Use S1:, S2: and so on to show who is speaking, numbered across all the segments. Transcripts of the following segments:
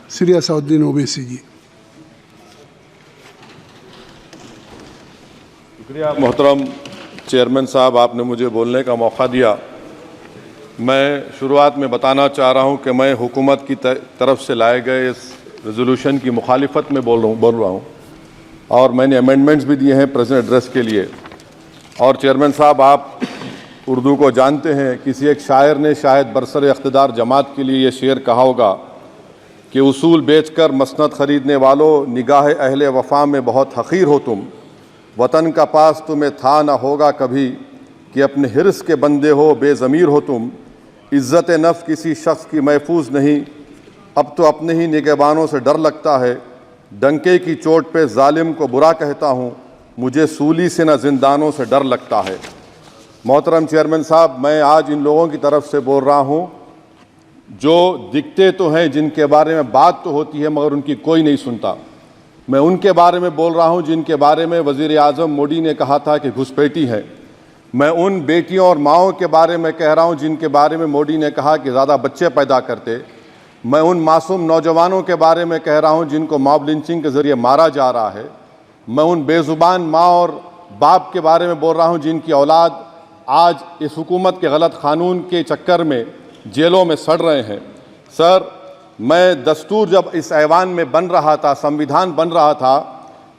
S1: श्री असदुद्दीन ओवैसी जी।
S2: शुक्रिया मोहतरम चेयरमैन साहब, आपने मुझे बोलने का मौका दिया। मैं शुरुआत में बताना चाह रहा हूं कि मैं हुकूमत की तरफ से लाए गए इस रेजोल्यूशन की मुखालिफत में बोल रहा हूं और मैंने अमेंडमेंट्स भी दिए हैं प्रेजेंट एड्रेस के लिए। और चेयरमैन साहब, आप उर्दू को जानते हैं, किसी एक शायर ने शायद बरसर इख्तिदार जमात के लिए ये शेर कहा होगा कि उसूल बेचकर मसनद ख़रीदने वालों, निगाह अहले वफ़ा में बहुत हक़ीर हो तुम, वतन का पास तुम्हें था न होगा कभी, कि अपने हिर्स के बंदे हो बेज़मीर हो तुम, इज़्ज़त नफ्स किसी शख्स की महफूज नहीं, अब तो अपने ही निगहबानों से डर लगता है, डंके की चोट पे जालिम को बुरा कहता हूँ, मुझे सूली से न जिंदानों से डर लगता है। मोहतरम चेयरमैन साहब, मैं आज इन लोगों की तरफ से बोल रहा हूँ जो दिखते तो हैं, जिनके बारे में बात तो होती है मगर उनकी कोई नहीं सुनता। मैं उनके बारे में बोल रहा हूँ जिनके बारे में वज़ीर आज़म मोदी ने कहा था कि घुसपैठी है। मैं उन बेटियों और माओं के बारे में कह रहा हूँ जिनके बारे में मोदी ने कहा कि ज़्यादा बच्चे पैदा करते। मैं उन मासूम नौजवानों के बारे में कह रहा हूँ जिनको मॉब लिंचिंग के ज़रिए मारा जा रहा है। मैं उन बेज़ुबान माँ और बाप के बारे में बोल रहा हूँ जिनकी औलाद आज इस हुकूमत के गलत कानून के चक्कर में जेलों में सड़ रहे हैं। सर, मैं दस्तूर जब इस ऐवान में बन रहा था, संविधान बन रहा था,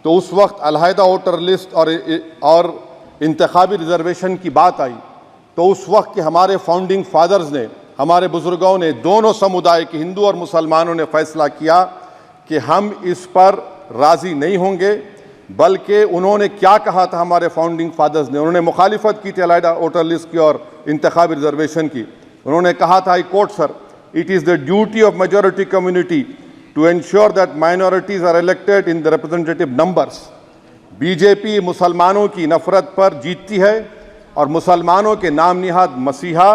S2: तो उस वक्त अलहदा वोटर लिस्ट और इंतखाबी रिजर्वेशन की बात आई, तो उस वक्त के हमारे फाउंडिंग फादर्स ने, हमारे बुजुर्गों ने, दोनों समुदाय के हिंदू और मुसलमानों ने फैसला किया कि हम इस पर राज़ी नहीं होंगे। बल्कि उन्होंने क्या कहा था हमारे फाउंडिंग फादर्स ने, उन्होंने मुखालिफत की थी अलहदा वोटर लिस्ट की और इंतखाबी रिजर्वेशन की। उन्होंने कहा था, I quote sir, it is the duty of majority community to ensure that minorities are elected in the representative numbers. BJP मुसलमानों की नफरत पर जीतती है और मुसलमानों के नाम निहाद मसीहा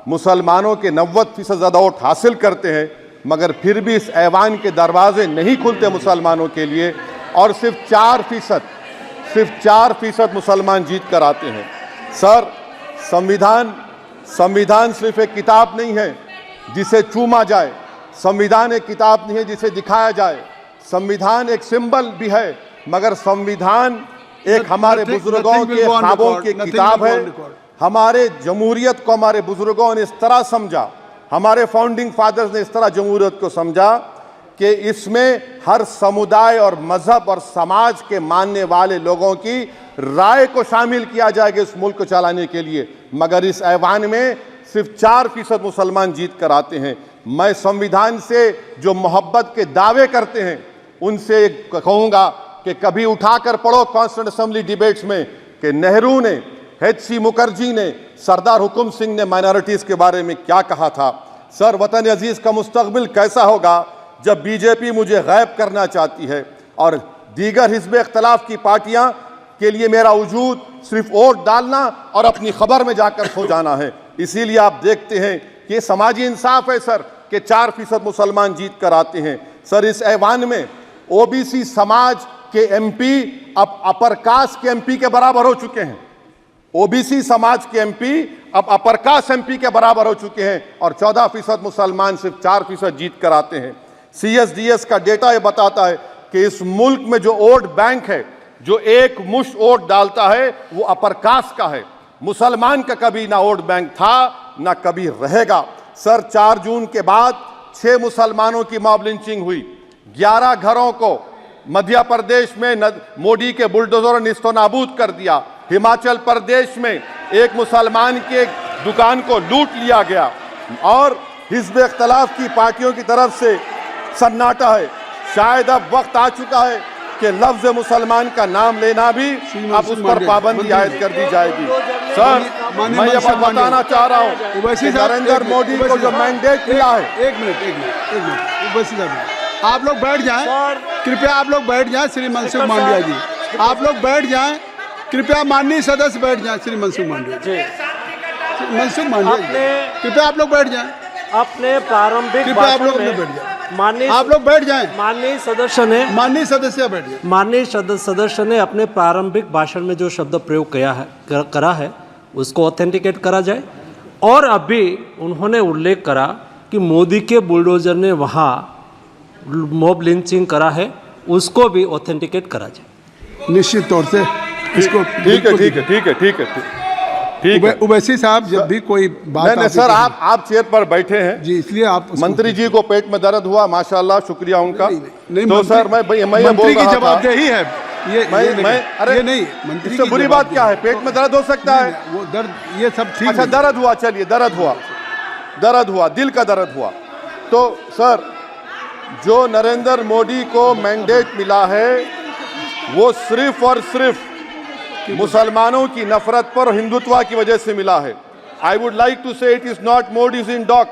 S2: मुसलमानों के 90% ज़्यादा वोट हासिल करते हैं, मगर फिर भी इस ऐवान के दरवाजे नहीं खुलते मुसलमानों के लिए और सिर्फ 4% मुसलमान जीत कर आते हैं। सर, संविधान सिर्फ एक किताब नहीं है जिसे चूमा जाए, संविधान एक किताब नहीं है जिसे दिखाया जाए, संविधान एक सिंबल भी है, मगर संविधान एक हमारे बुजुर्गों के ख्वाबों की किताब है। हमारे जमहूरियत को हमारे बुजुर्गों ने इस तरह समझा, हमारे फाउंडिंग फादर्स ने इस तरह जमहूरियत को समझा कि इसमें हर समुदाय और मजहब और समाज के मानने वाले लोगों की राय को शामिल किया जाएगा इस मुल्क को चलाने के लिए। मगर इस ऐवान में सिर्फ 4% मुसलमान जीत कर आते हैं। मैं संविधान से जो मोहब्बत के दावे करते हैं उनसे कहूँगा कि कभी उठाकर पढ़ो कॉन्स्टिट्यूएंट असेंबली डिबेट्स में कि नेहरू ने, HC मुखर्जी ने, सरदार हुकुम सिंह ने माइनॉरिटीज़ के बारे में क्या कहा था। सर, वतन अजीज़ का मुस्तकबिल कैसा होगा जब बीजेपी मुझे गायब करना चाहती है और दीगर हिज़्ब इख्तिलाफ की पार्टियां के लिए मेरा वजूद सिर्फ वोट डालना और अपनी खबर में जाकर सो जाना है। इसीलिए आप देखते हैं कि समाजी इंसाफ है सर कि 4% मुसलमान जीत कर आते हैं। सर, इस ऐवान में OBC समाज के MP अब अपर कास्ट के MP के बराबर हो चुके हैं। OBC समाज के MP अब अपर कास्ट MP के बराबर हो चुके हैं और 14% मुसलमान सिर्फ 4% जीत कर आते हैं। CSDS का डेटा ये बताता है कि इस मुल्क में जो वोट बैंक है, जो एक मुश्त वोट डालता है, वो अपर कास्ट का है। मुसलमान का कभी ना वोट बैंक था ना कभी रहेगा। सर, 4 जून के बाद 6 मुसलमानों की मॉब लिंचिंग हुई, 11 घरों को मध्य प्रदेश में मोदी के बुलडोजर ने निस्तो नाबूद कर दिया। हिमाचल प्रदेश में एक मुसलमान की एक दुकान को लूट लिया गया और हिज़्ब इख्तिलाफ की पार्टियों की तरफ से सन्नाटा है। शायद अब वक्त आ चुका है कि लफ्ज़ मुसलमान का नाम लेना भी अब उस पर पाबंदी आयद कर दी जाएगी। सर, मैं ये बात बताना चाह रहा हूँ कि नरेंद्र मोदी को जो मैंडेट मिला है।
S1: एक मिनट, आप लोग बैठ जाएं, कृपया आप लोग बैठ जाएं। श्री मनसुख मांडविया जी, आप लोग बैठ जाएं, कृपया माननीय सदस्य बैठ जाएं। श्री मनसुख मांडविया जी, मनसुख मांडविया जी, कृपया आप लोग बैठ जाएं।
S3: अपने प्रारंभिक
S1: कृपया आप लोग बैठ जाएं। आप लोग बैठ जाएं।
S3: माननीय सदस्य ने अपने प्रारंभिक भाषण में जो शब्द प्रयोग करा है उसको ऑथेंटिकेट करा जाए। और अभी उन्होंने उल्लेख करा कि मोदी के बुलडोजर ने वहाँ मॉब लिंचिंग करा है उसको भी ऑथेंटिकेट करा जाए।
S1: निश्चित तौर से इसको
S2: ठीक है, ठीक है, ठीक है, ठीक है, ठीक है।
S1: उवैसी साहब जब भी कोई बात
S2: नहीं सर, आप चेयर पर बैठे हैं
S1: जी, इसलिए आप
S2: मंत्री जी को पेट में दर्द हुआ, माशाल्लाह, शुक्रिया उनका।
S1: नहीं,
S2: तो सर मैं ये बोल
S1: मंत्री की
S2: रहा था,
S1: जवाबदेही है
S2: अरे
S1: ये नहीं, मंत्री
S2: इससे
S1: की
S2: बुरी बात क्या है? पेट में दर्द हो सकता है,
S1: वो दर्द ये सब ठीक
S2: अच्छा
S1: नहीं।
S2: दर्द हुआ, चलिए दर्द हुआ, दिल का दर्द हुआ। तो सर जो नरेंद्र मोदी को मैंडेट मिला है वो सिर्फ और सिर्फ मुसलमानों की नफरत पर और हिंदुत्व की वजह से मिला है। I would like to say it is not Modi's in dock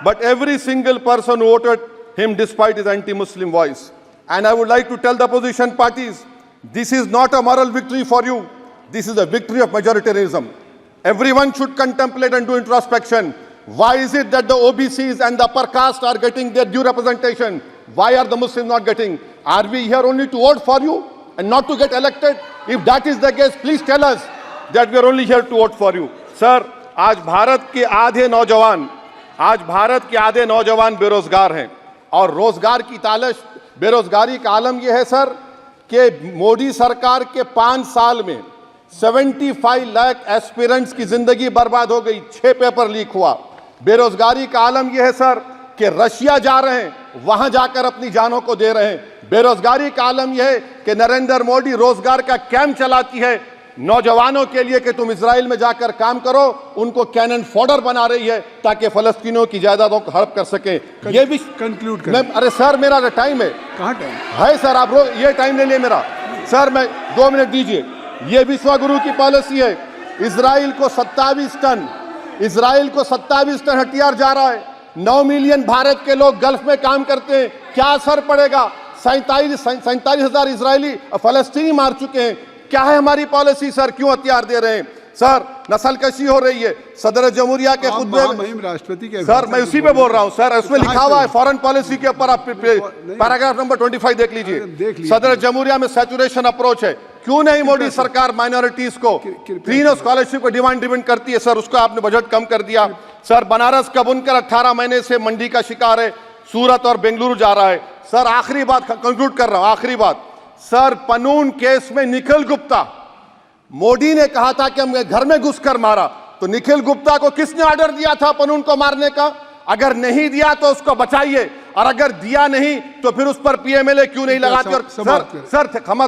S2: but every single person voted him despite his anti Muslim voice. And I would like to tell the opposition parties this is not a moral victory for you, this is a victory of majoritarianism. Everyone should contemplate and do introspection. Why is it that the OBCs and the upper caste are getting their due representation? Why are the Muslims not getting? Are we here only to vote for you and not to get elected? If that is the case, please tell us that we are only here to vote for you. Sir, आज भारत के आधे नौजवान बेरोजगार हैं और रोजगार की तालाश, बेरोजगारी का आलम यह है सर कि मोदी सरकार के 5 साल में 75 लाख एस्पिरेंट्स की जिंदगी बर्बाद हो गई, 6 पेपर लीक हुआ। बेरोजगारी का आलम यह है सर कि रशिया जा रहे हैं, वहां जाकर अपनी जानों को दे रहे हैं। बेरोजगारी का आलम यह है कि नरेंद्र मोदी रोजगार का कैंप चलाती है नौजवानों के लिए कि तुम इजराइल में जाकर काम करो, उनको कैनन फॉडर बना रही है ताकि फलस्तीनियों की जायदादों को हड़प कर सके। ये भी
S1: कंक्लूड कर।
S2: अरे सर मेरा टाइम है,
S1: कहाँ टाइम
S2: है सर? आप ये टाइम ले लिए मेरा सर, मैं 2 मिनट दीजिए। ये विश्वगुरु की पॉलिसी है, इजराइल को 27 टन हथियार जा रहा है। 9 मिलियन भारत के लोग गल्फ में काम करते हैं, क्या असर पड़ेगा? 47,000 इजरायली फलस्तीनी मार चुके हैं। क्या है हमारी पॉलिसी सर? क्यों हथियार दे रहे हैं सर? नस्लकशी हो रही है। सदर जमहूरिया के खुतबे में
S1: राष्ट्रपति के
S2: सर, मैं उसी पे बोल रहा हूं सर, उसमें लिखा हुआ है फॉरेन पॉलिसी के ऊपर, आप पैराग्राफ नंबर 25 देख लीजिए। सदर जमहूरिया में सैचुरेशन अप्रोच है। क्यों नहीं मोदी सरकार माइनॉरिटीज को तीनों स्कॉलरशिप को डिमांड करती है सर, उसको आपने बजट कम कर दिया। सर बनारस का बुनकर 18 महीने से मंडी का शिकार है, सूरत और बेंगलुरु जा रहा है। सर आखिरी बात कंक्लूड कर रहा हूं, आखिरी बात सर, पनून केस में निखिल गुप्ता, मोदी ने कहा था कि हम घर में घुसकर मारा, तो निखिल गुप्ता को किसने ऑर्डर दिया था पनून को मारने का? अगर नहीं दिया तो उसको बचाइए, और अगर दिया नहीं तो फिर उस पर पीएमएलए क्यों नहीं लगाते? और सर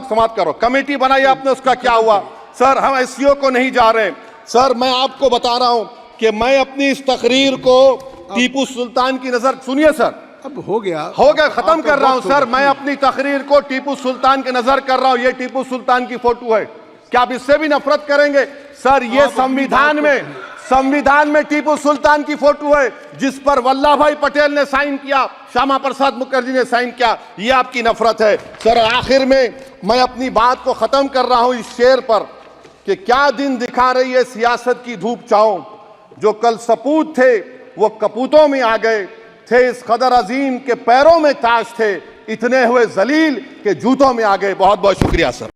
S2: समाप्त करो, कमेटी बनाई आपने, उसका क्या हुआ? सर हम एससीओ को नहीं जा रहे। सर मैं आपको बता रहा हूं कि मैं अपनी इस तकरीर को टीपू सुल्तान की नजर, सुनिए सर,
S1: अब हो गया
S2: खत्म कर रहा हूं सर। मैं अपनी तकरीर को टीपू सुल्तान के नजर कर रहा हूं। ये टीपू सुल्तान की फोटो है, क्या आप इससे भी नफरत करेंगे? सर ये संविधान में टीपू सुल्तान की फोटो है जिस पर वल्लभ भाई पटेल ने साइन किया, श्यामा प्रसाद मुखर्जी ने साइन किया। ये आपकी नफरत है सर। आखिर में मैं अपनी बात को खत्म कर रहा हूं इस शेर पर कि क्या दिन दिखा रही है सियासत की धूप छांव, जो कल सपूत थे वो कपूतों में आ गए, थे इस कदर अजीम के पैरों में ताज थे, इतने हुए जलील के जूतों में आ गए। बहुत बहुत शुक्रिया सर।